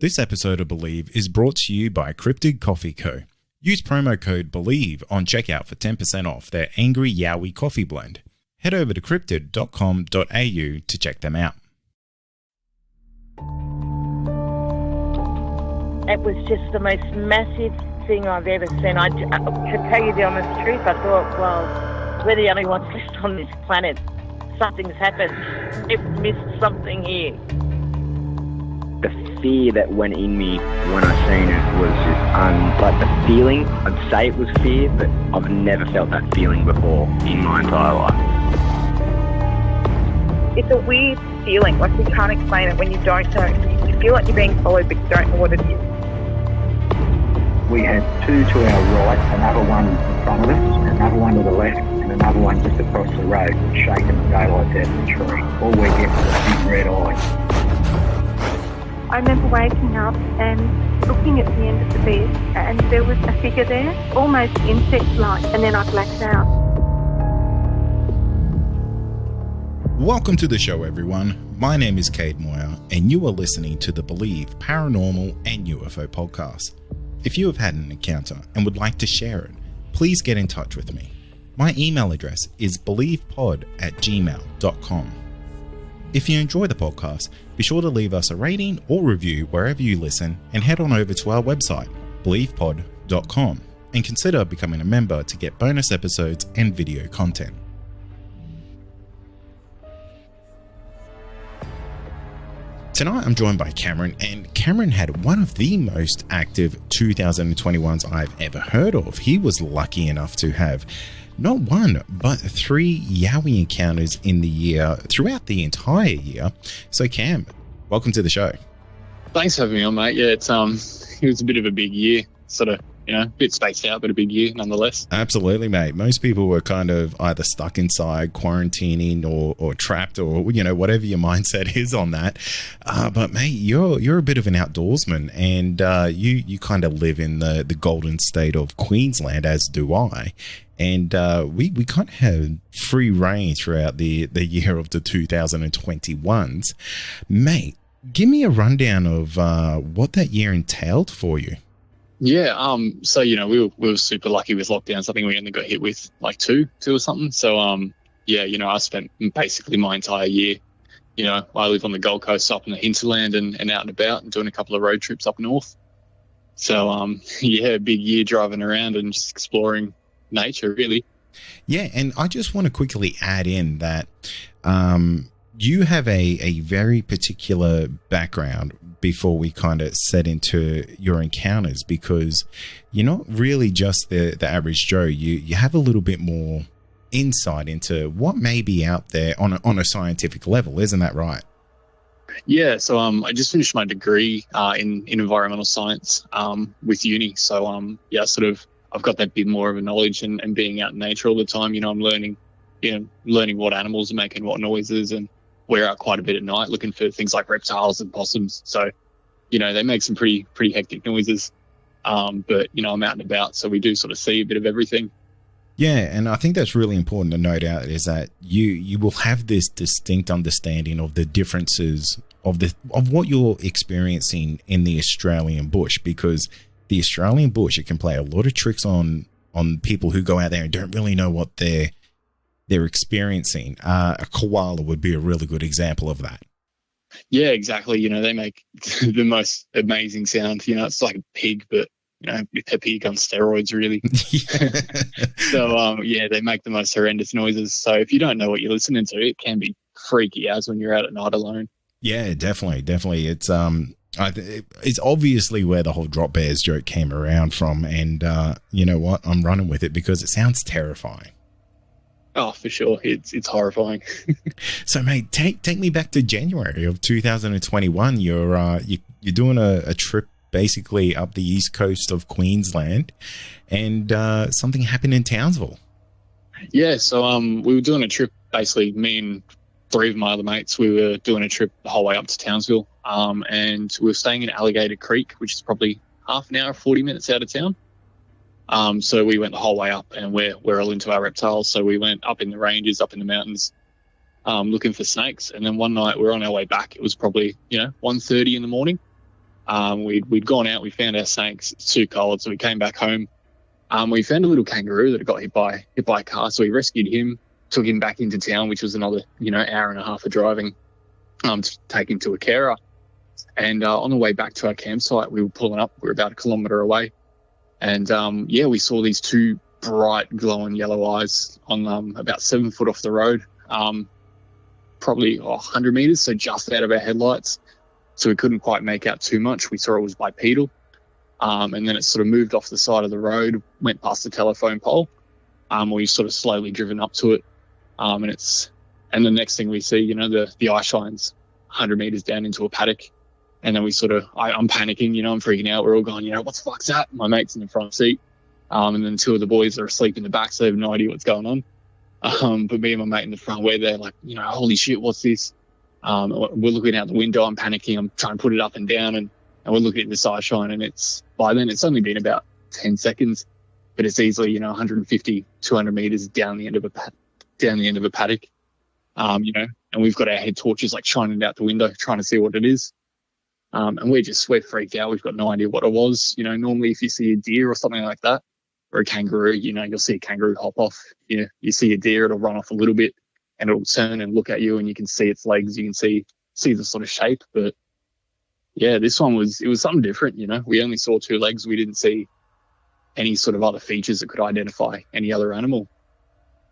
This episode of Believe is brought to you by Cryptid Coffee Co. Use promo code BELIEVE on checkout for 10% off their Angry Yowie coffee blend. Head over to cryptid.com.au to check them out. It was just the most massive thing I've ever seen. To tell you the honest truth, I thought, well, we're the only ones left on this planet. Something's happened. We've missed something here. The fear that went in me when I seen it was just, like the feeling, I'd say it was fear, but I've never felt that feeling before in my entire life. It's a weird feeling, like you can't explain it when you don't know. You feel like you're being followed, but you don't know what it is. We had two to our right, another one in front of us, another one to the left, and another one just across the road, shaking the daylights out of the tree. All we get was big red eyes. I remember waking up and looking at the end of the bed, and there was a figure there, almost insect-like, and then I blacked out. Welcome to the show, everyone. My name is Cade Moyer, and you are listening to the Believe Paranormal and UFO podcast. If you have had an encounter and would like to share it, please get in touch with me. My email address is believepod@gmail.com. If you enjoy the podcast, be sure to leave us a rating or review wherever you listen, and head on over to our website, believepod.com, and consider becoming a member to get bonus episodes and video content. Tonight I'm joined by Cameron, and Cameron had one of the most active 2021s I've ever heard of. He was lucky enough to have not one, but 3 Yowie encounters in the year, throughout the entire year. So Cam, welcome to the show. Thanks for having me on, mate. Yeah, it was a bit of a big year, sort of, a bit spaced out, but a big year nonetheless. Absolutely, mate. Most people were kind of either stuck inside, quarantining, or trapped, or whatever your mindset is on that. But mate, you're a bit of an outdoorsman, and you kind of live in the golden state of Queensland, as do I. And we kind of had free reign throughout the year of the 2021s. Mate, give me a rundown of what that year entailed for you. Yeah, so we were super lucky with lockdowns. I think we only got hit with like two or something. So I spent basically my entire year. I live on the Gold Coast, up in the hinterland and out and about, and doing a couple of road trips up north. So big year driving around and just exploring nature, really. Yeah, and I just want to quickly add in that you have a very particular background before we kind of set into your encounters, because you're not really just the average Joe. You have a little bit more insight into what may be out there on a scientific level, isn't that right? Yeah, so I just finished my degree in environmental science with uni. So I've got that bit more of a knowledge, and being out in nature all the time, I'm learning what animals are making what noises, and we're out quite a bit at night looking for things like reptiles and possums. So, they make some pretty hectic noises. But I'm out and about, so we do sort of see a bit of everything. Yeah, and I think that's really important to note out, is that you will have this distinct understanding of the differences of what you're experiencing in the Australian bush, because the Australian bush, it can play a lot of tricks on people who go out there and don't really know what they're experiencing. A koala would be a really good example of that. Yeah, exactly. They make the most amazing sound. It's like a pig, but a pig on steroids, really. So they make the most horrendous noises. So if you don't know what you're listening to, it can be freaky as when you're out at night alone. Yeah, definitely. It's it's obviously where the whole drop bears joke came around from, and you know what? I'm running with it because it sounds terrifying. Oh, for sure. It's horrifying. So, mate, take me back to January of 2021. You're doing a trip basically up the east coast of Queensland, and something happened in Townsville. Yeah, so we were doing a trip, basically me and 3 of my other mates. We were doing a trip the whole way up to Townsville, and we were staying in Alligator Creek, which is probably half an hour, 40 minutes out of town. So we went the whole way up, and we're all into our reptiles. So we went up in the ranges, up in the mountains, looking for snakes. And then one night we were on our way back. It was probably, 1:30 in the morning. We'd gone out, we found our snakes, it's too cold, so we came back home. We found a little kangaroo that had got hit by a car, so we rescued him, took him back into town, which was another, hour and a half of driving, to take him to a carer. And on the way back to our campsite, we were pulling up, we were about 1 kilometre away. And we saw these two bright glowing yellow eyes on about 7 foot off the road, probably 100 metres, so just out of our headlights. So we couldn't quite make out too much. We saw it was bipedal. And then it sort of moved off the side of the road, went past the telephone pole. We sort of slowly driven up to it. And the next thing we see, the eye shines 100 metres down into a paddock. And then I'm panicking, I'm freaking out. We're all going, what the fuck's that? My mate's in the front seat. And then 2 of the boys are asleep in the back, so they have no idea what's going on. But me and my mate in the front, we're there like, holy shit, what's this? We're looking out the window, I'm panicking, I'm trying to put it up and down, and we're looking at this eye shine, and by then it's only been about 10 seconds, but it's easily, 150, 200 meters down the end of a paddock. And we've got our head torches like shining out the window, trying to see what it is. And we're freaked out. We've got no idea what it was. Normally if you see a deer or something like that, or a kangaroo, you'll see a kangaroo hop off. You see a deer, it'll run off a little bit and it'll turn and look at you, and you can see its legs, you can see the sort of shape. But yeah, this one was something different. We only saw 2 legs. We didn't see any sort of other features that could identify any other animal.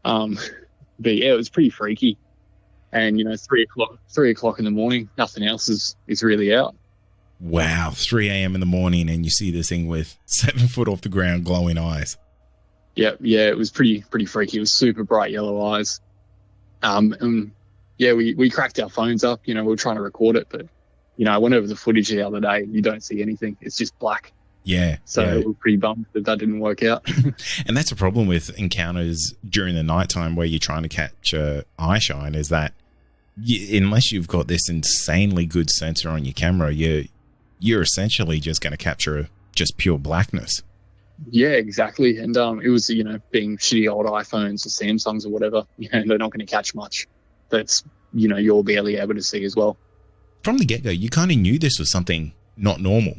But yeah, it was pretty freaky. And 3 o'clock in the morning, nothing else is really out. Wow, 3 a.m. in the morning, and you see this thing with 7 foot off the ground, glowing eyes. Yeah, it was pretty freaky. It was super bright yellow eyes. And yeah, we cracked our phones up. We were trying to record it, but I went over the footage the other day. You don't see anything. It's just black. Yeah. So we're pretty bummed that didn't work out. And that's a problem with encounters during the nighttime where you're trying to capture eye shine, is that unless you've got this insanely good sensor on your camera, you're essentially just going to capture just pure blackness. Yeah, exactly. And it was, being shitty old iPhones or Samsungs or whatever, they're not going to catch much. That's, you're barely able to see as well. From the get-go, you kind of knew this was something not normal.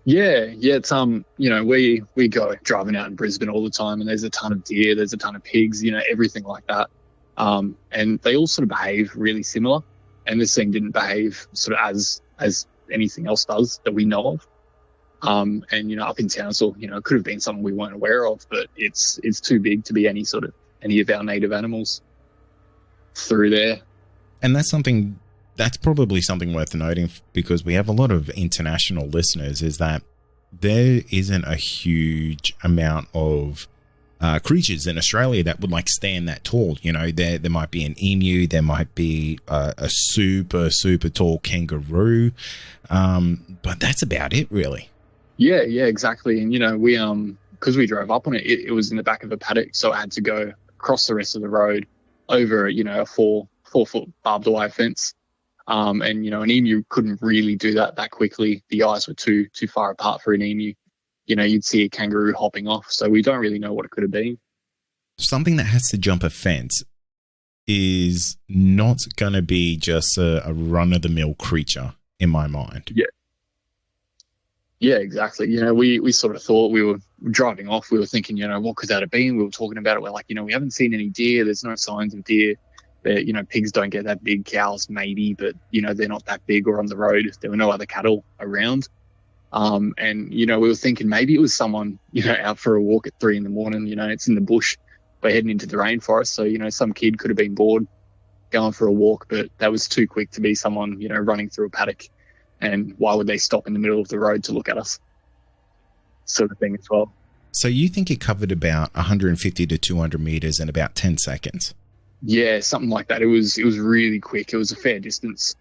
Yeah. It's, we go driving out in Brisbane all the time, and there's a ton of deer, there's a ton of pigs, everything like that. And they all sort of behave really similar. And this thing didn't behave sort of as anything else does that we know of. And up in Townsville, it could have been something we weren't aware of, but it's too big to be any of our native animals through there. And that's probably something worth noting, because we have a lot of international listeners, is that there isn't a huge amount of creatures in Australia that would stand that tall. There might be an emu, there might be a super tall kangaroo, but that's about it, really. Yeah, exactly. And we because we drove up on it, it was in the back of a paddock, so I had to go across the rest of the road over a 4 foot barbed wire fence. And an emu couldn't really do that quickly. The eyes were too far apart for an emu. You'd see a kangaroo hopping off, so we don't really know what it could have been. Something that has to jump a fence is not going to be just a run-of-the-mill creature, in my mind. Yeah, exactly. We sort of thought, we were driving off, we were thinking, what could that have been? We were talking about it. We're like, we haven't seen any deer. There's no signs of deer. Pigs don't get that big. Cows maybe, but, they're not that big or on the road. There were no other cattle around. And we were thinking maybe it was someone, out for a walk at 3 a.m. It's in the bush. We're heading into the rainforest. So, some kid could have been bored going for a walk, but that was too quick to be someone, running through a paddock. And why would they stop in the middle of the road to look at us? Sort of thing as well. So you think it covered about 150 to 200 meters in about 10 seconds? Yeah, something like that. It was really quick. It was a fair distance.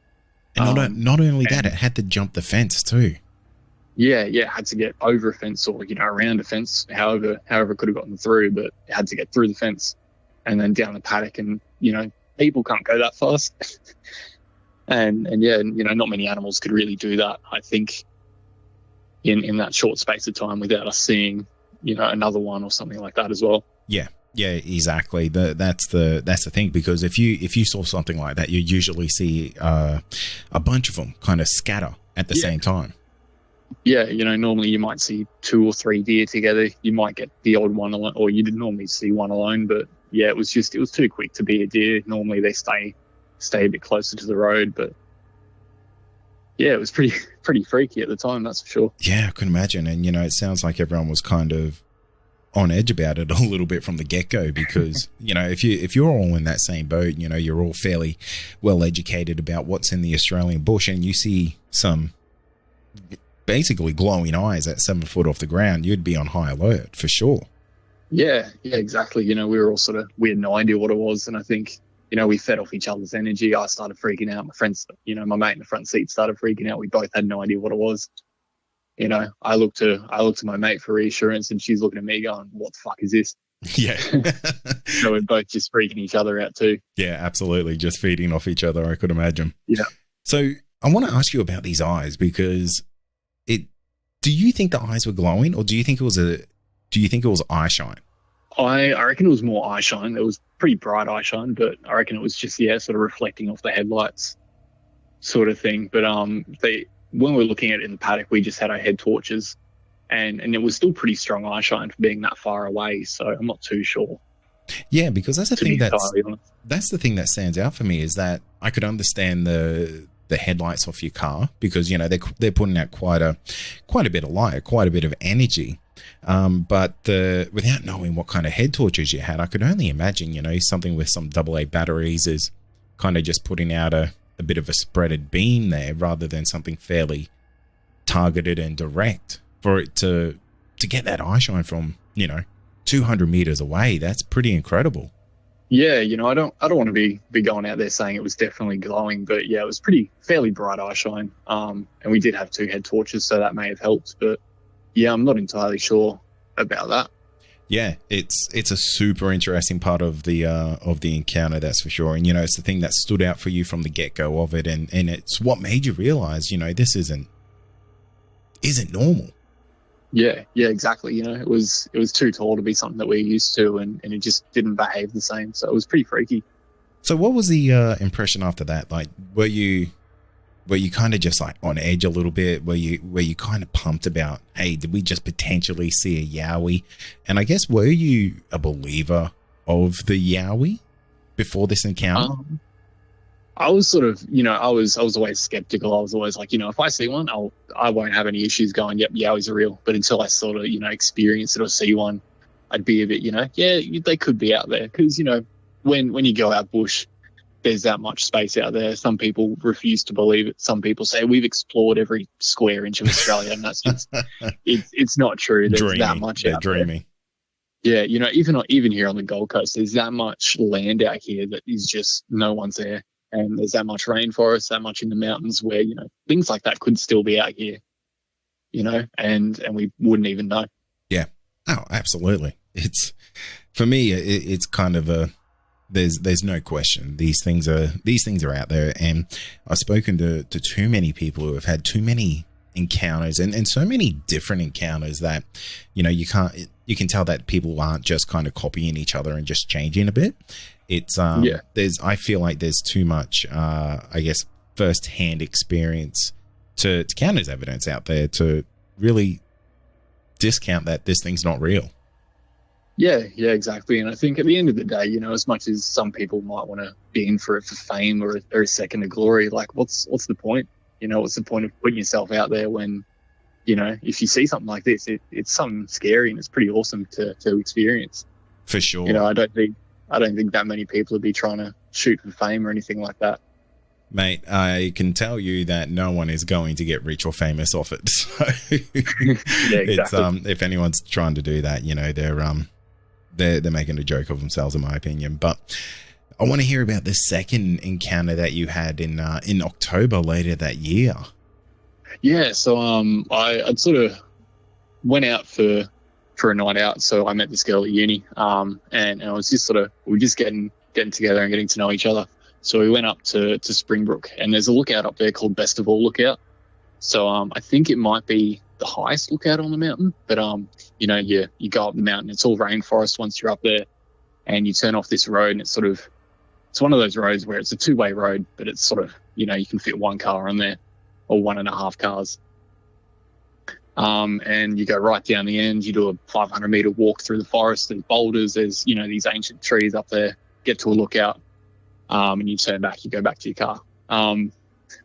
And not only that, it had to jump the fence too. Yeah, it had to get over a fence or, around a fence, however it could have gotten through, but it had to get through the fence and then down the paddock. And, people can't go that fast. and not many animals could really do that, I think, in that short space of time without us seeing, another one or something like that as well. Yeah, exactly. That's the thing, because if you saw something like that, you usually see a bunch of them kind of scatter at the same time. Yeah, normally you might see 2 or 3 deer together. You might get the odd one alone, or you didn't normally see one alone. But yeah, it was too quick to be a deer. Normally they stay a bit closer to the road, but yeah, it was pretty freaky at the time, that's for sure. Yeah, I can imagine. And, it sounds like everyone was kind of on edge about it a little bit from the get-go because, if you're all in that same boat, you're all fairly well educated about what's in the Australian bush and you see some basically glowing eyes at 7 foot off the ground, you'd be on high alert for sure. Yeah, exactly. We were all we had no idea what it was. And I think, we fed off each other's energy. I started freaking out. My friends, my mate in the front seat started freaking out. We both had no idea what it was. I looked to my mate for reassurance and she's looking at me going, what the fuck is this? Yeah. So we're both just freaking each other out too. Yeah, absolutely. Just feeding off each other, I could imagine. Yeah. So I want to ask you about these eyes because do you think the eyes were glowing or do you think it was eye shine? I reckon it was more eye shine. It was pretty bright eye shine, but I reckon it was just, sort of reflecting off the headlights sort of thing. But when we were looking at it in the paddock, we just had our head torches and it was still pretty strong eye shine for being that far away. So I'm not too sure. Yeah, because that's the thing that's the thing that stands out for me is that I could understand the headlights off your car because, they're putting out quite a bit of light, quite a bit of energy. But without knowing what kind of head torches you had, I could only imagine, something with some AA batteries is kind of just putting out a bit of a spreaded beam there rather than something fairly targeted and direct for it to get that eye shine from, 200 meters away. That's pretty incredible. Yeah, I don't want to be going out there saying it was definitely glowing, but yeah, it was fairly bright eye shine. And we did have 2 head torches, so that may have helped, but yeah, I'm not entirely sure about that. Yeah, it's a super interesting part of the encounter, that's for sure. And it's the thing that stood out for you from the get-go of it, and it's what made you realize, this isn't normal. Yeah, exactly. It was too tall to be something that we're used to, and it just didn't behave the same. So it was pretty freaky. So what was the impression after that? Like, were you kind of just like on edge a little bit? Were you kind of pumped about, hey, did we just potentially see a Yowie? And I guess, were you a believer of the Yowie before this encounter? I was sort of, I was always skeptical. I was always like, if I see one, I won't have any issues going, yep, Yowies are real. But until I sort of, experience it or see one, I'd be a bit, yeah, they could be out there. Because, when you go out bush, there's that much space out there. Some people refuse to believe it. Some people say we've explored every square inch of Australia, and that's just, it's not true. There's that much out there. Yeah, even here on the Gold Coast, there's that much land out here that is just no one's there. And there's that much rainforest, that much in the mountains where, things like that could still be out here, and we wouldn't even know. Yeah. Oh, absolutely. It's, for me, it's kind of there's no question. These things are out there. And I've spoken to too many people who have had too many encounters and so many different encounters that, you can tell that people aren't just kind of copying each other and just changing a bit. It's I feel like there's too much I guess first-hand experience to count as evidence out there to really discount that this thing's not real. Yeah, exactly. And I think at the end of the day, as much as some people might want to be in for it for fame or a second of glory, like what's the point? What's the point of putting yourself out there when, if you see something like this, it's something scary and it's pretty awesome to experience. For sure. I don't think that many people would be trying to shoot for fame or anything like that. Mate, I can tell you that no one is going to get rich or famous off it. So yeah, exactly. It's if anyone's trying to do that, they're making a joke of themselves, in my opinion. But I want to hear about the second encounter that you had in October later that year. Yeah, so I sort of went out for a night out. So I met this girl at uni, and I was just we were just getting together and getting to know each other. So we went up to Springbrook, and there's a lookout up there called Best of All Lookout. So I think it might be the highest lookout on the mountain, but you go up the mountain, it's all rainforest once you're up there, and you turn off this road, and it's one of those roads where it's a 2-way road, but it's you can fit 1 car on there or 1.5 cars. And you go right down the end. You do a 500-meter walk through the forest. There's boulders. There's, you know, these ancient trees up there. Get to a lookout, and you turn back. You go back to your car.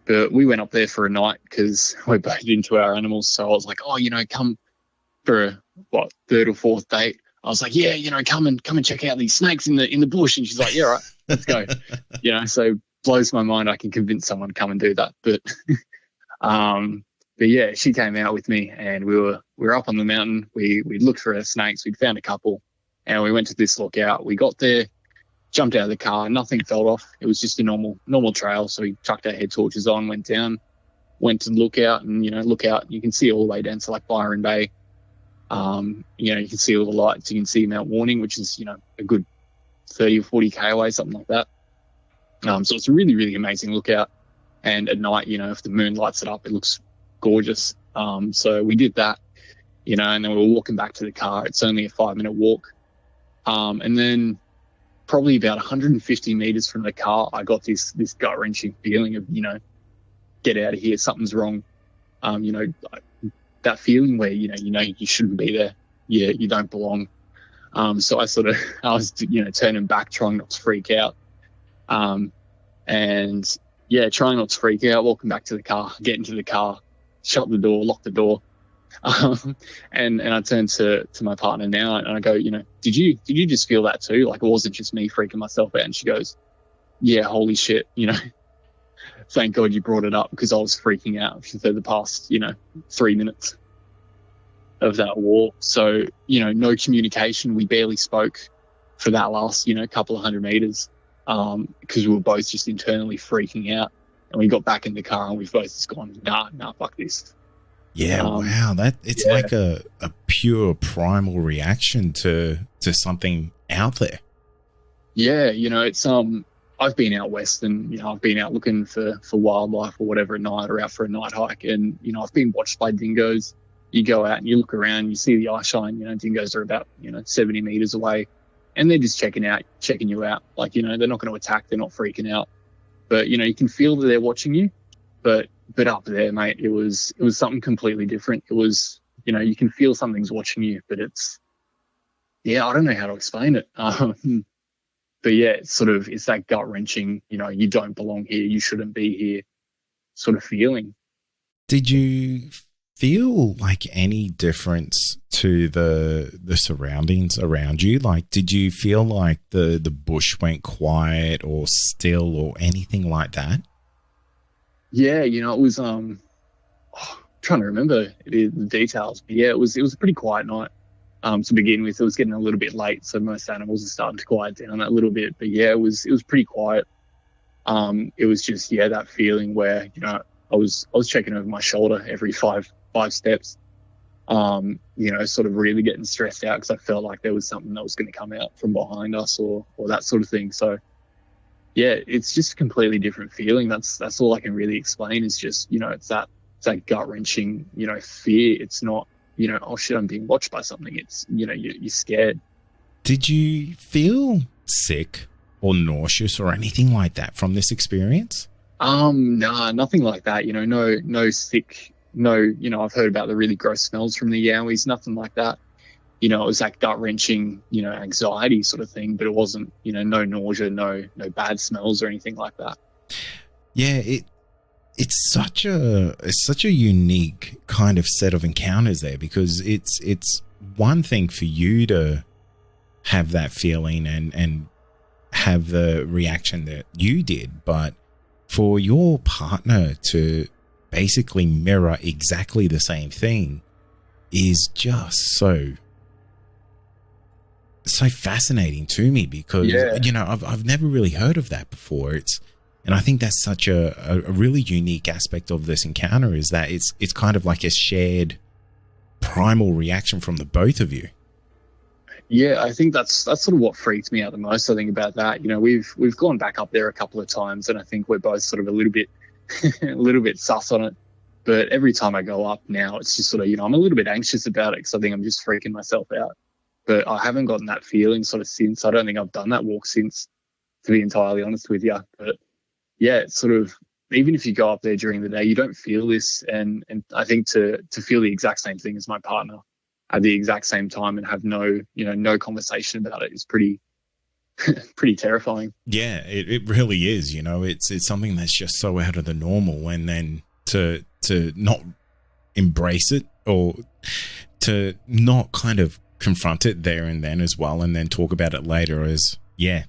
But we went up there for a night because we're both into our animals. So I was like, oh, you know, come for a, third or fourth date. I was like, yeah, you know, come and check out these snakes in the bush. And she's like, yeah, right, let's go. You know, so blows my mind I can convince someone to come and do that. But yeah, she came out with me, and we were up on the mountain. We looked for our snakes. We'd found a couple, and we went to this lookout. We got there, jumped out of the car. Nothing fell off. It was just a normal trail. So we chucked our head torches on, went down, went to the lookout, and lookout. You can see all the way down to like Byron Bay. You know, you can see all the lights. You can see Mount Warning, which is, you know, a good 30 or 40 K away, something like that. So it's a really, really amazing lookout. And at night, you know, if the moon lights it up, it looks gorgeous. So we did that, you know, and then we were walking back to the car. It's only a 5-minute walk. And then probably about 150 meters from the car, I got this gut-wrenching feeling of, you know, get out of here, something's wrong. You know, that feeling where, you know you shouldn't be there. Yeah, you don't belong. So I was, you know, turning back, trying not to freak out. And yeah, trying not to freak out, walking back to the car, get into the car, shut the door, lock the door. And I turned to my partner now, and I go, you know, did you just feel that too? Like, it wasn't just me freaking myself out. And she goes, yeah, holy shit, you know, thank God you brought it up, because I was freaking out for the past, you know, 3 minutes of that walk. So, you know, no communication. We barely spoke for that last, you know, couple of 100 meters, because we were both just internally freaking out. And we got back in the car, and we've both just gone, nah, fuck this. Yeah, wow. It's like a pure primal reaction to something out there. Yeah, you know, it's I've been out west, and, you know, I've been out looking for wildlife or whatever at night, or out for a night hike, and, you know, I've been watched by dingoes. You go out and you look around, you see the eye shine, you know, dingoes are about, you know, 70 meters away, and they're just checking you out. Like, you know, they're not going to attack, they're not freaking out. But, you know, you can feel that they're watching you. But up there, mate, it was something completely different. It was, you know, you can feel something's watching you, but it's, yeah, I don't know how to explain it. But yeah, it's that gut wrenching, you know, you don't belong here, you shouldn't be here sort of feeling. Did you feel like any difference to the surroundings around you? Like, did you feel like the bush went quiet or still or anything like that? Yeah, you know, it was trying to remember the details, but yeah, it was a pretty quiet night. To begin with, it was getting a little bit late, so most animals are starting to quiet down a little bit. But yeah, it was pretty quiet. It was just, yeah, that feeling where, you know, I was checking over my shoulder every five steps. You know, sort of really getting stressed out because I felt like there was something that was going to come out from behind us or that sort of thing. So yeah, it's just a completely different feeling. That's all I can really explain, is just, you know, it's that gut wrenching, you know, fear. It's not, you know, oh shit, I'm being watched by something. It's, you know, you're scared. Did you feel sick or nauseous or anything like that from this experience? Nah, nothing like that. You know, no sick, no, you know, I've heard about the really gross smells from the Yowies, nothing like that. You know, it was that gut wrenching, you know, anxiety sort of thing, but it wasn't, you know, no nausea, no bad smells or anything like that. Yeah, it's such a unique kind of set of encounters there, because it's one thing for you to have that feeling and have the reaction that you did, but for your partner to basically mirror exactly the same thing is just so fascinating to me, because you know, I've never really heard of that before. And I think that's such a really unique aspect of this encounter, is that it's kind of like a shared primal reaction from the both of you. Yeah, I think that's sort of what freaked me out the most. I think about that, you know, we've gone back up there a couple of times, and I think we're both sort of a little bit sus on it. But every time I go up now, it's just sort of, you know, I'm a little bit anxious about it because I think I'm just freaking myself out. But I haven't gotten that feeling sort of since. I don't think I've done that walk since, to be entirely honest with you. But yeah, it's sort of, even if you go up there during the day, you don't feel this. And I think to feel the exact same thing as my partner at the exact same time and have no conversation about it is pretty pretty terrifying. Yeah, it really is. It's something that's just so out of the normal, and then to not embrace it, or to not kind of confront it there and then as well, and then talk about it later as, yeah,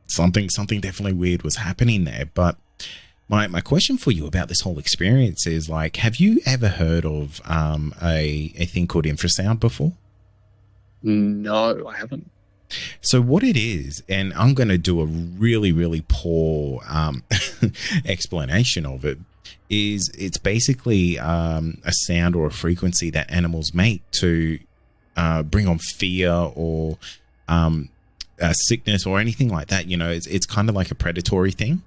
something definitely weird was happening there. But my question for you about this whole experience is, like, have you ever heard of a thing called infrasound before? No, I haven't. So what it is, and I'm going to do a really, really poor explanation of it, is it's basically a sound or a frequency that animals make to bring on fear or sickness or anything like that. It's kind of like a predatory thing,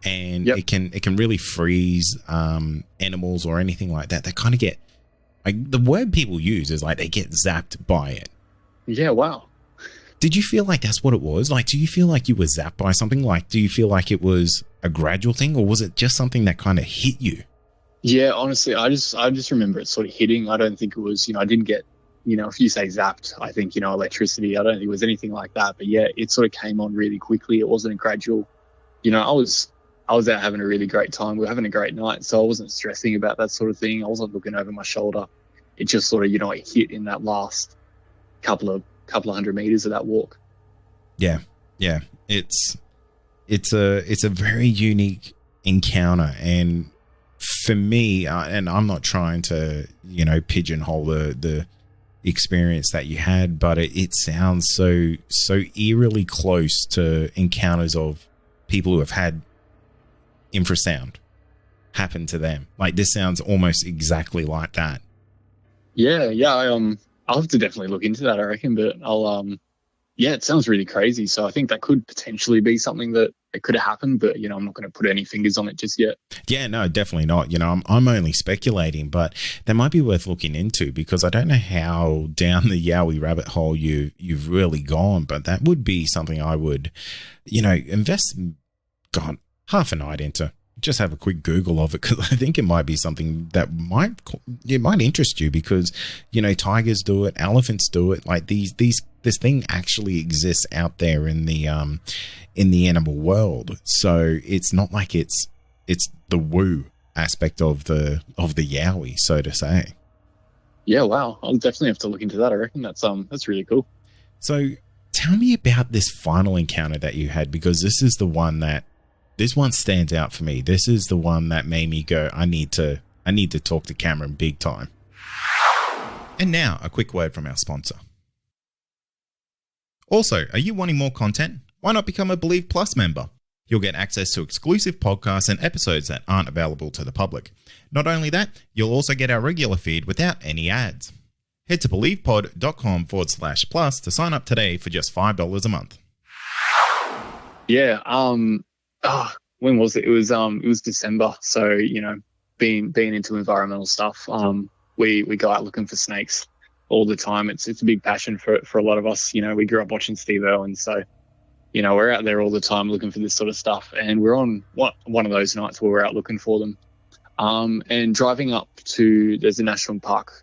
and it can really freeze animals or anything like that. They kind of get, like, the word people use is like they get zapped by it. Yeah, wow. Did you feel like that's what it was? Like, do you feel like you were zapped by something? Like, do you feel like it was a gradual thing, or was it just something that kind of hit you? Yeah, honestly, I just remember it sort of hitting. I don't think it was, I didn't get, if you say zapped, I think, electricity. I don't think it was anything like that. But yeah, it sort of came on really quickly. It wasn't a gradual, I was out having a really great time. We were having a great night. So I wasn't stressing about that sort of thing. I wasn't looking over my shoulder. It just sort of, it hit in that last couple of hundred meters of that walk. Yeah. It's a very unique encounter, and for me, and I'm not trying to pigeonhole the experience that you had, but it sounds so eerily close to encounters of people who have had infrasound happen to them. Like, this sounds almost exactly like that. Yeah. I'll have to definitely look into that, I reckon. But it sounds really crazy. So I think that could potentially be something that it could have happened, but I'm not going to put any fingers on it just yet. Yeah, no, definitely not. I'm only speculating, but that might be worth looking into, because I don't know how down the Yowie rabbit hole you've really gone, but that would be something I would, invest half a night into. Just have a quick Google of it, because I think it might be something that might interest you, because tigers do it, elephants do it. Like, this thing actually exists out there in the animal world. So it's not like it's the woo aspect of the Yowie, so to say. Yeah, wow. I'll definitely have to look into that. I reckon that's really cool. So tell me about this final encounter that you had, because this one stands out for me. This is the one that made me go, I need to talk to Cameron big time. And now, a quick word from our sponsor. Also, are you wanting more content? Why not become a Believe Plus member? You'll get access to exclusive podcasts and episodes that aren't available to the public. Not only that, you'll also get our regular feed without any ads. Head to believepod.com/plus to sign up today for just $5 a month. Yeah, when was it? It was December. So, being into environmental stuff, we go out looking for snakes all the time. It's a big passion for a lot of us. We grew up watching Steve Irwin, so we're out there all the time looking for this sort of stuff. And we're on one of those nights where we're out looking for them. And driving up to, there's a national park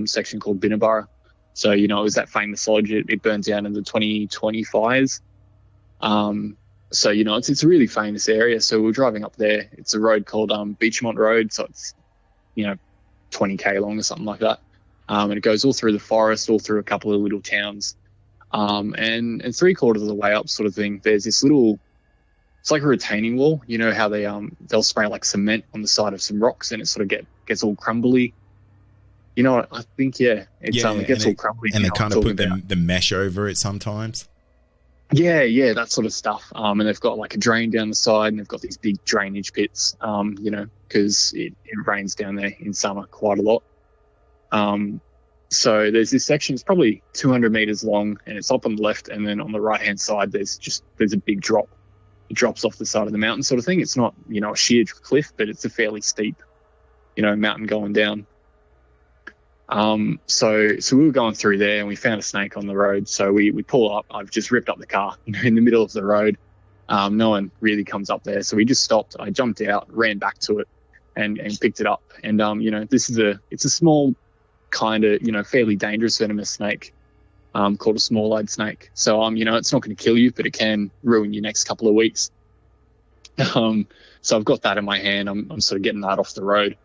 section called Binnaburra. So it was that famous lodge. It burned down in the 2020 fires. So, it's a really famous area. So we're driving up there. It's a road called Beachmont Road. So it's, 20K long or something like that. And it goes all through the forest, all through a couple of little towns. And 3/4 of the way up sort of thing, there's this little, it's like a retaining wall. You know how they'll spray like cement on the side of some rocks and it sort of gets all crumbly. I think, it gets all crumbly. And they kind of put the mesh over it sometimes. Yeah, that sort of stuff. And they've got like a drain down the side, and they've got these big drainage pits, because it rains down there in summer quite a lot. So there's this section, it's probably 200 meters long, and it's up on the left, and then on the right-hand side, there's a big drop. It drops off the side of the mountain sort of thing. It's not, a sheer cliff, but it's a fairly steep, mountain going down. So we were going through there and we found a snake on the road. So we pull up. I've just ripped up the car, in the middle of the road. No one really comes up there. So we just stopped. I jumped out, ran back to it and picked it up. And, it's a small kind of, fairly dangerous venomous snake called a small-eyed snake. So, it's not going to kill you, but it can ruin your next couple of weeks. So I've got that in my hand. I'm sort of getting that off the road.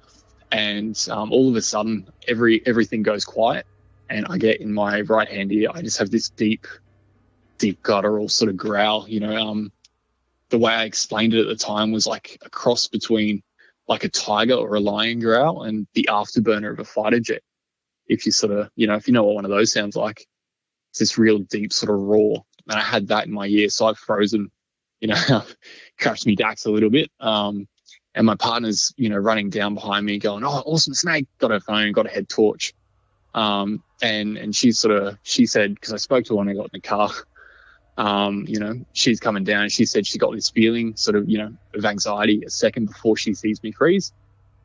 And all of a sudden, everything goes quiet. And I get in my right hand ear, I just have this deep guttural sort of growl. The way I explained it at the time was like a cross between like a tiger or a lion growl and the afterburner of a fighter jet. If you sort of, if you know what one of those sounds like, it's this real deep sort of roar. And I had that in my ear, so I've frozen, crashed me dax a little bit. And my partner's, running down behind me going, "Oh, awesome snake." Got her phone, got a head torch. And she said, because I spoke to her when I got in the car, she's coming down and she said she got this feeling sort of, of anxiety a second before she sees me freeze.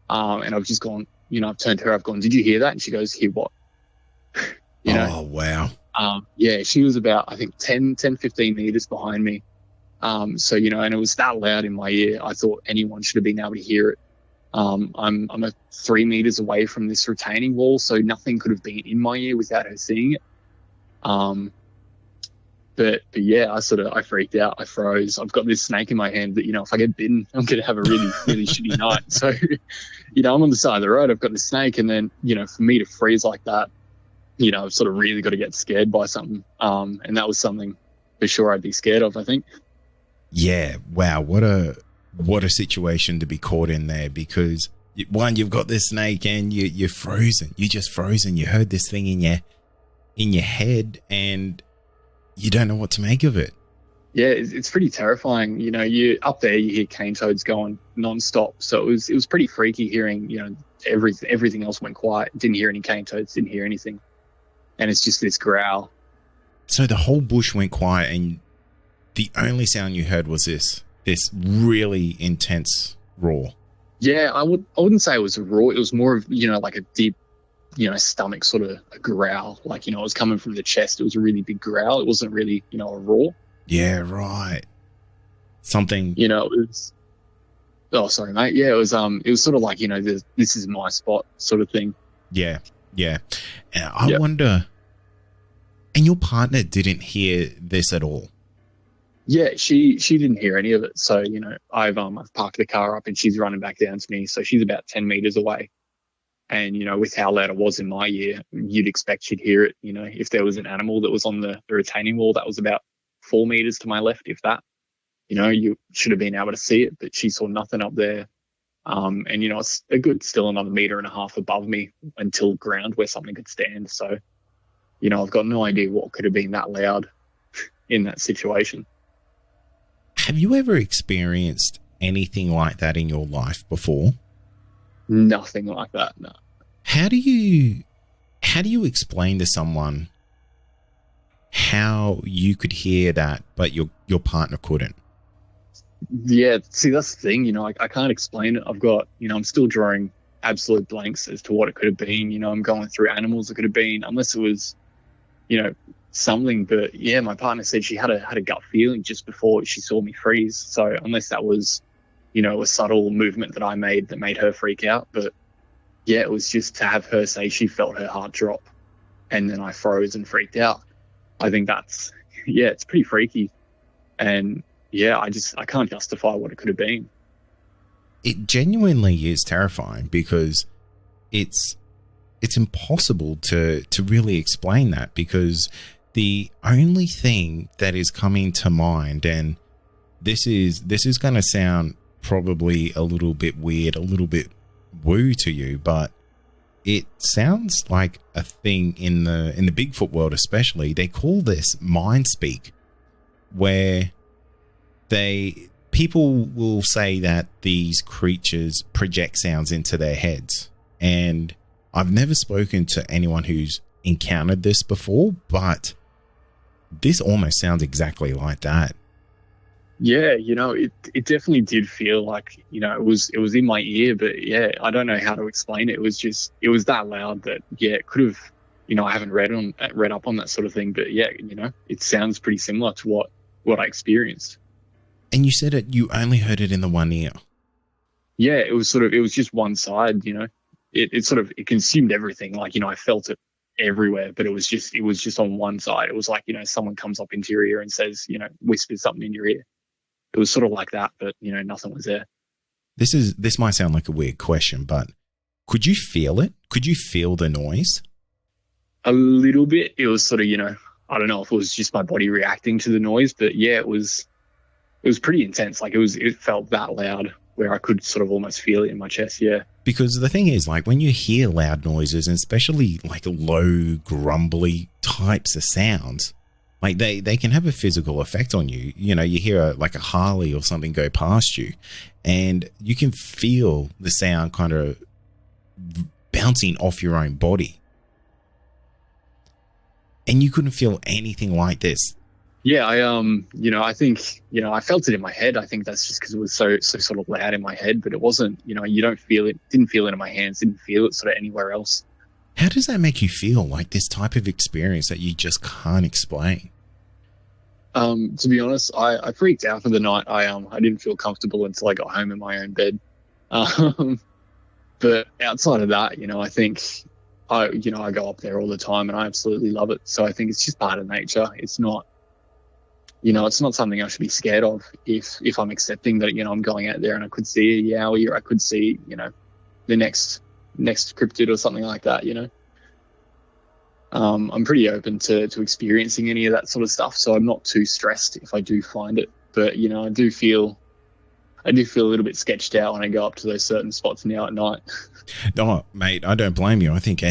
And I've just gone, I've turned to her, I've gone, "Did you hear that?" And she goes, "Hear what?" Oh, wow. She was about, I think 10, 15 meters behind me. So, and it was that loud in my ear. I thought anyone should have been able to hear it. I'm 3 meters away from this retaining wall, so nothing could have been in my ear without her seeing it. But yeah, I freaked out. I froze. I've got this snake in my hand that, if I get bitten, I'm going to have a really, really shitty night. So, I'm on the side of the road. I've got this snake. And then, for me to freeze like that, I've sort of really got to get scared by something. And that was something for sure I'd be scared of, I think. Yeah. Wow. What a situation to be caught in there, because one, you've got this snake and you're frozen. You're just frozen. You heard this thing in your head and you don't know what to make of it. Yeah, it's pretty terrifying. You up there, you hear cane toads going nonstop. So it was pretty freaky hearing, everything else went quiet. Didn't hear any cane toads, didn't hear anything. And it's just this growl. So the whole bush went quiet and the only sound you heard was this really intense roar. Yeah, I wouldn't say it was a roar. It was more of, like a deep, stomach sort of a growl. Like, it was coming from the chest. It was a really big growl. It wasn't really, a roar. Yeah, right. Something. It was. Oh, sorry, mate. Yeah, it was sort of like, this is my spot sort of thing. Yeah. Yeah. And I wonder, and your partner didn't hear this at all? Yeah, she didn't hear any of it. So, I've parked the car up and she's running back down to me. So she's about 10 meters away. And, with how loud it was in my ear, you'd expect she'd hear it. If there was an animal that was on the retaining wall, that was about 4 meters to my left, if that. You should have been able to see it, but she saw nothing up there. And, it's a good still another 1.5 meters above me until ground where something could stand. So, I've got no idea what could have been that loud in that situation. Have you ever experienced anything like that in your life before? Nothing like that, no. How do you explain to someone how you could hear that, but your partner couldn't? Yeah, see, that's the thing, I can't explain it. I've got, I'm still drawing absolute blanks as to what it could have been. I'm going through animals it could have been, unless it was, something. But yeah, my partner said she had a gut feeling just before she saw me freeze. So unless that was, a subtle movement that I made that made her freak out. But yeah, it was just to have her say she felt her heart drop and then I froze and freaked out. I think it's pretty freaky. And yeah, I can't justify what it could have been. It genuinely is terrifying because it's impossible to really explain that, because the only thing that is coming to mind, and this is going to sound probably a little bit weird, a little bit woo to you, but it sounds like a thing in the Bigfoot world, especially. They call this mind speak, where people will say that these creatures project sounds into their heads. And I've never spoken to anyone who's encountered this before, but this almost sounds exactly like that. Yeah, it definitely did feel like, it was in my ear, but yeah, I don't know how to explain it. It was that loud that, yeah, it could have, I haven't read up on that sort of thing, but yeah, it sounds pretty similar to what I experienced. And you said it, you only heard it in the one ear. Yeah, it was just one side, you know. It consumed everything. Like, you know, I felt it everywhere, but it was just on one side. It was like, you know, someone comes up into your ear and says, you know, whispers something in your ear. It was sort of like that, but, you know, nothing was there. This might sound like a weird question, but could you feel it? Could you feel the noise? A little bit. It was sort of, you know, I don't know if it was just my body reacting to the noise, but yeah, it was pretty intense. Like it felt that loud where I could sort of almost feel it in my chest. Yeah. Because the thing is, like, when you hear loud noises, and especially like low, grumbly types of sounds, like they can have a physical effect on you. You know, you hear like a Harley or something go past you, and you can feel the sound kind of bouncing off your own body. And you couldn't feel anything like this. Yeah, you know, I think, you know, I felt it in my head. I think that's just because it was so sort of loud in my head, but it wasn't, you know, you don't feel it, didn't feel it in my hands, didn't feel it sort of anywhere else. How does that make you feel, like this type of experience that you just can't explain? To be honest, I freaked out for the night. I didn't feel comfortable until I got home in my own bed. But outside of that, you know, I think I go up there all the time and I absolutely love it. So I think it's just part of nature. It's not, you know, it's not something I should be scared of if I'm accepting that, you know, I'm going out there and I could see a Yowie or I could see, you know, the next cryptid or something like that, you know. I'm pretty open to experiencing any of that sort of stuff, so I'm not too stressed if I do find it. But, you know, I do feel a little bit sketched out when I go up to those certain spots now at night. Oh, mate, I don't blame you. I think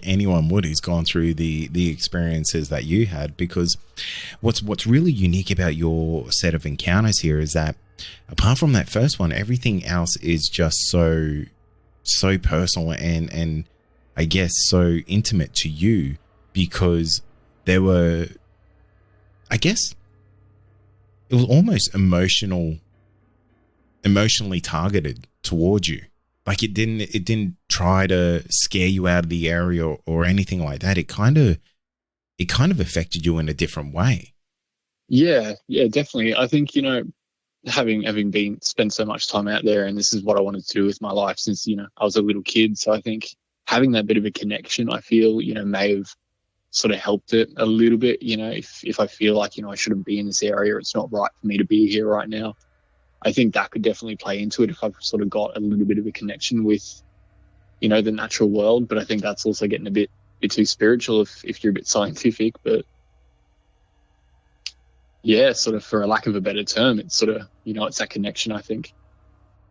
anyone would who's gone through the experiences that you had, because what's really unique about your set of encounters here is that apart from that first one, everything else is just so personal and I guess so intimate to you, because there were, I guess it was almost emotionally targeted towards you. Like it didn't try to scare you out of the area or anything like that. It kind of affected you in a different way. Yeah, definitely. I think, you know, having spent so much time out there, and this is what I wanted to do with my life since, you know, I was a little kid. So I think having that bit of a connection, I feel, you know, may have sort of helped it a little bit. You know, if I feel like, you know, I shouldn't be in this area, it's not right for me to be here right now, I think that could definitely play into it if I've sort of got a little bit of a connection with, you know, the natural world. But I think that's also getting a bit too spiritual if you're a bit scientific. But yeah, sort of for a lack of a better term, it's sort of, you know, it's that connection, I think.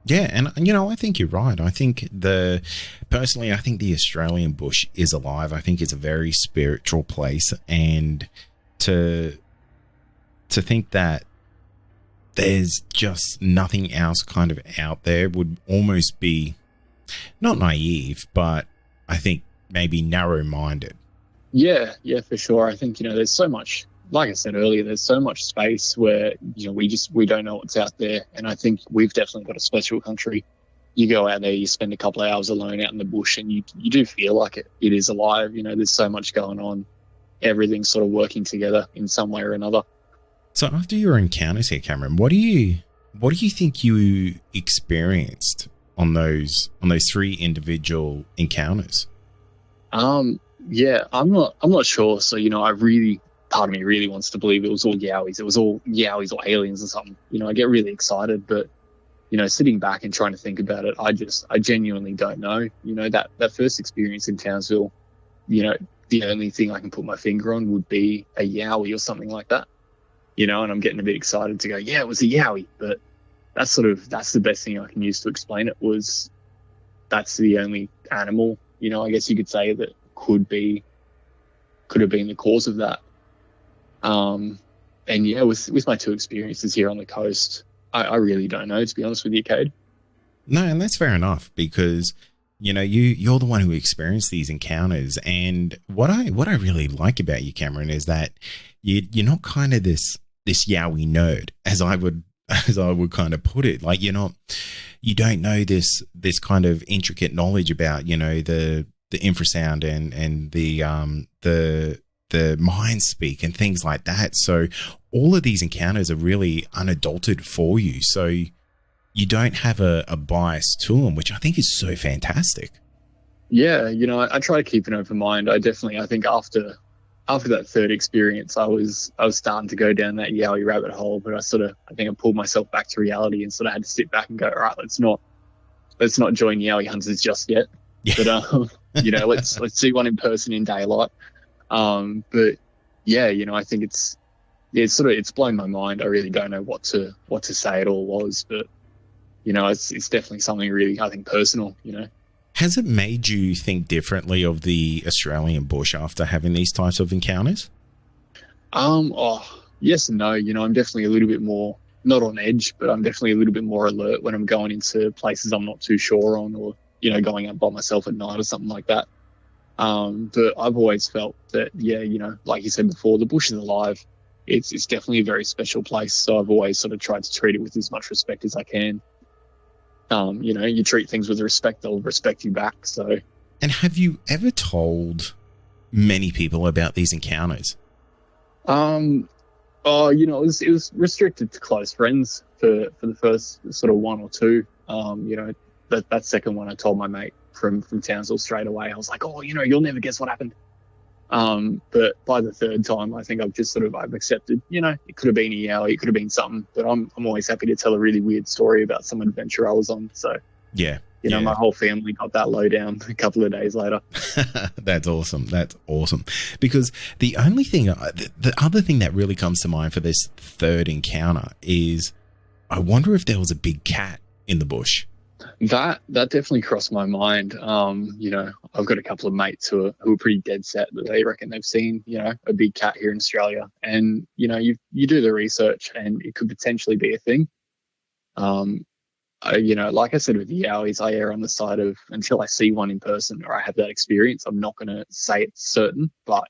Yeah, and you know, I think you're right. I think personally, I think the Australian bush is alive. I think it's a very spiritual place, and to think that there's just nothing else kind of out there would almost be not naive, but I think maybe narrow-minded. Yeah, for sure. I think, you know, there's so much, like I said earlier, there's so much space where, you know, we don't know what's out there. And I think we've definitely got a special country. You go out there, you spend a couple of hours alone out in the bush, and you do feel like it is alive. You know, there's so much going on. Everything's sort of working together in some way or another. So after your encounters here, Cameron, what do you think you experienced on those 3 individual encounters? Yeah, I'm not sure. So, you know, part of me really wants to believe it was all Yowies. It was all Yowies or aliens or something. You know, I get really excited, but, you know, sitting back and trying to think about it, I genuinely don't know. You know, that first experience in Townsville, you know, the only thing I can put my finger on would be a Yowie or something like that. You know, and I'm getting a bit excited to go, yeah, it was a Yowie. But that's the best thing I can use to explain it, was that's the only animal, you know, I guess you could say, that could have been the cause of that. And yeah, with my 2 experiences here on the coast, I really don't know, to be honest with you, Cade. No, and that's fair enough, because, you know, you're the one who experienced these encounters. And what I really like about you, Cameron, is that you're not kind of this Yowie nerd, as I would kind of put it. Like, you don't know this kind of intricate knowledge about, you know, the infrasound and the mind speak and things like that. So all of these encounters are really unadulterated for you. So you don't have a bias to them, which I think is so fantastic. Yeah, I try to keep an open mind. I think after that third experience, I was starting to go down that Yowie rabbit hole, but I think I pulled myself back to reality and sort of had to sit back and go, all right, let's not join Yowie hunters just yet. Yeah. But let's see one in person in daylight. But yeah, I think it's blown my mind. I really don't know what to say it all was, but it's definitely something really, I think, personal. Has it made you think differently of the Australian bush after having these types of encounters? Yes and no. I'm definitely a little bit more, not on edge, but I'm definitely a little bit more alert when I'm going into places I'm not too sure on, or, going out by myself at night or something like that. But I've always felt that, like you said before, the bush is alive. It's definitely a very special place. So I've always sort of tried to treat it with as much respect as I can. You treat things with respect, they'll respect you back. So, and have you ever told many people about these encounters? It was restricted to close friends for the first sort of one or two. That second one I told my mate from Townsville straight away. I was like, you'll never guess what happened. But by the third time, I think I've accepted, it could have been a Yowie, it could have been something, but I'm always happy to tell a really weird story about some adventure I was on. So, yeah, my whole family got that lowdown a couple of days later. That's awesome. Because the only thing, the other thing that really comes to mind for this third encounter is, I wonder if there was a big cat in the bush. That definitely crossed my mind. I've got a couple of mates who are pretty dead set that they reckon they've seen, a big cat here in Australia. And, you do the research and it could potentially be a thing. Like I said with the Yowies, I err on the side of, until I see one in person or I have that experience, I'm not going to say it's certain, but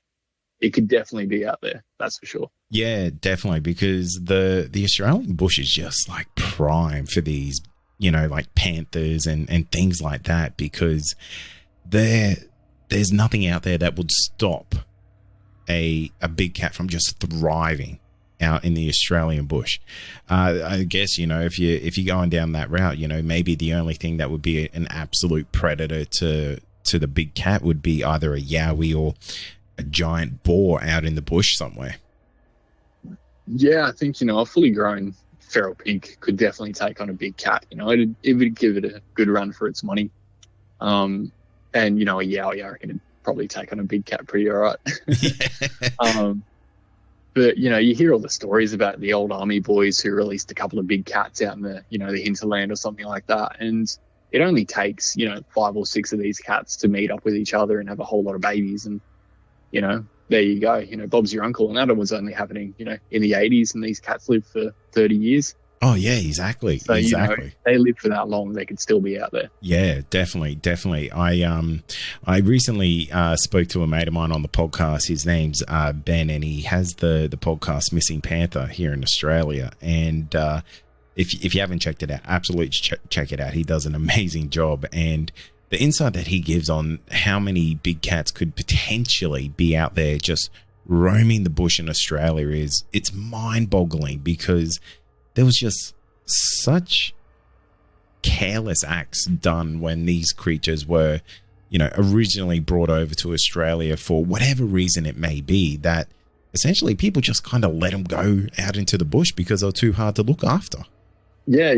it could definitely be out there. That's for sure. Yeah, definitely. Because the Australian bush is just like prime for these, like panthers and things like that, because there's nothing out there that would stop a big cat from just thriving out in the Australian bush. I guess, if you're going down that route, maybe the only thing that would be an absolute predator to the big cat would be either a Yowie or a giant boar out in the bush somewhere. Yeah, I think, a fully grown feral pig could definitely take on a big cat. It would give it a good run for its money. And, a Yowie, I reckon, it'd probably take on a big cat pretty all right. But, you hear all the stories about the old army boys who released a couple of big cats out in the, the hinterland or something like that. And it only takes, 5 or 6 of these cats to meet up with each other and have a whole lot of babies. And, there you go. Bob's your uncle. And that was only happening, in the 80s, and these cats lived for 30 years. Oh, yeah, exactly. So, exactly. They live for that long, they could still be out there. Yeah, definitely. I recently spoke to a mate of mine on the podcast. His name's Ben, and he has the podcast Missing Panther here in Australia. And if you haven't checked it out, absolutely check it out. He does an amazing job. And the insight that he gives on how many big cats could potentially be out there just roaming the bush in Australia it's mind-boggling, because there was just such careless acts done when these creatures were, originally brought over to Australia for whatever reason it may be, that essentially people just kind of let them go out into the bush because they're too hard to look after. Yeah.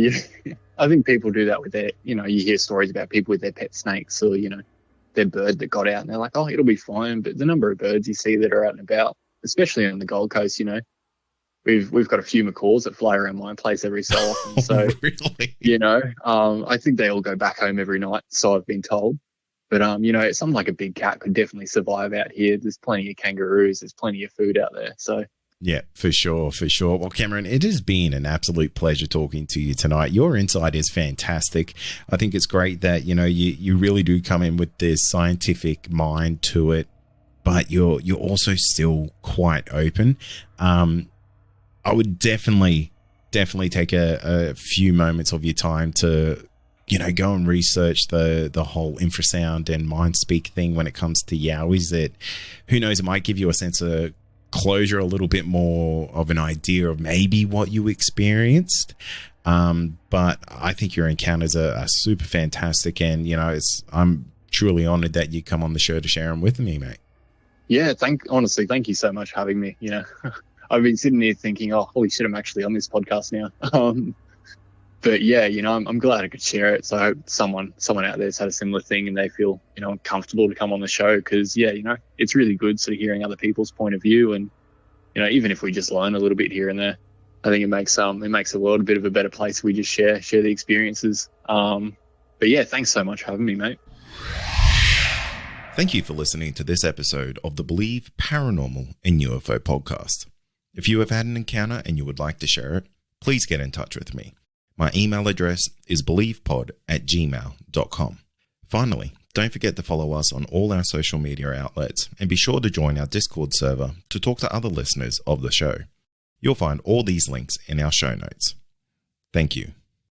I think people do that with their, you hear stories about people with their pet snakes or, their bird that got out and they're like, oh, it'll be fine. But the number of birds you see that are out and about, especially on the Gold Coast, we've got a few macaws that fly around my place every so often. So, really? I think they all go back home every night. So I've been told. But, something like a big cat could definitely survive out here. There's plenty of kangaroos. There's plenty of food out there. So, yeah, for sure. Well, Cameron, it has been an absolute pleasure talking to you tonight. Your insight is fantastic. I think it's great that, you really do come in with this scientific mind to it, but you're also still quite open. I would definitely take a few moments of your time to, go and research the whole infrasound and mind speak thing when it comes to Yowies. That, who knows, it might give you a sense of closure, a little bit more of an idea of maybe what you experienced. But I think your encounters are super fantastic, and I'm truly honored that you come on the show to share them with me, mate. Yeah, honestly, thank you so much for having me. I've been sitting here thinking, oh, holy shit, I'm actually on this podcast now. But yeah, I'm glad I could share it. So I hope someone out there's had a similar thing and they feel, comfortable to come on the show. Because yeah, it's really good sort of hearing other people's point of view, and even if we just learn a little bit here and there, I think it makes the world a bit of a better place if we just share the experiences. But yeah, thanks so much for having me, mate. Thank you for listening to this episode of the Believe Paranormal and UFO podcast. If you have had an encounter and you would like to share it, please get in touch with me. My email address is believepod@gmail.com. Finally, don't forget to follow us on all our social media outlets and be sure to join our Discord server to talk to other listeners of the show. You'll find all these links in our show notes. Thank you.